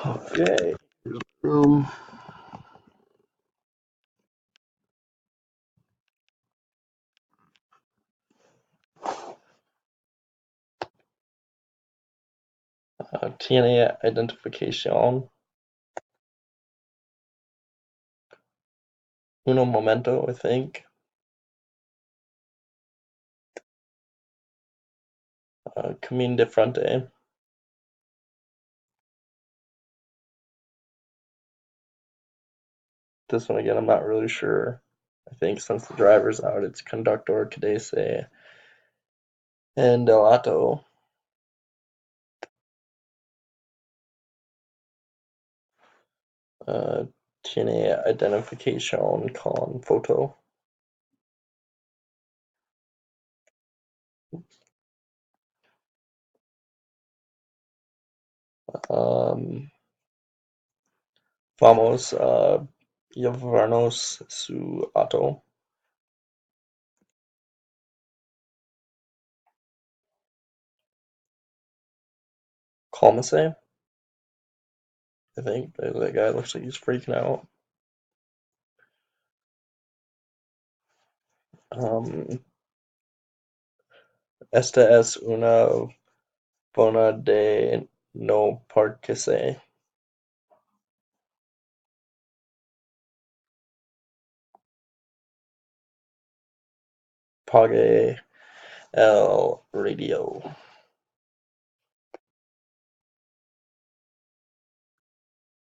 Okay. Room. TNA identification. Uno momento, I think. Camin de frente. This one again, I'm not really sure. I think since the driver's out, it's conductor, cadese, and delato. Uh, Tiene identificación con foto. Vamos a llevarnos su auto. Cálmese, I think. That guy looks like he's freaking out. Esta es una buena de no parquearse. Pague el radio.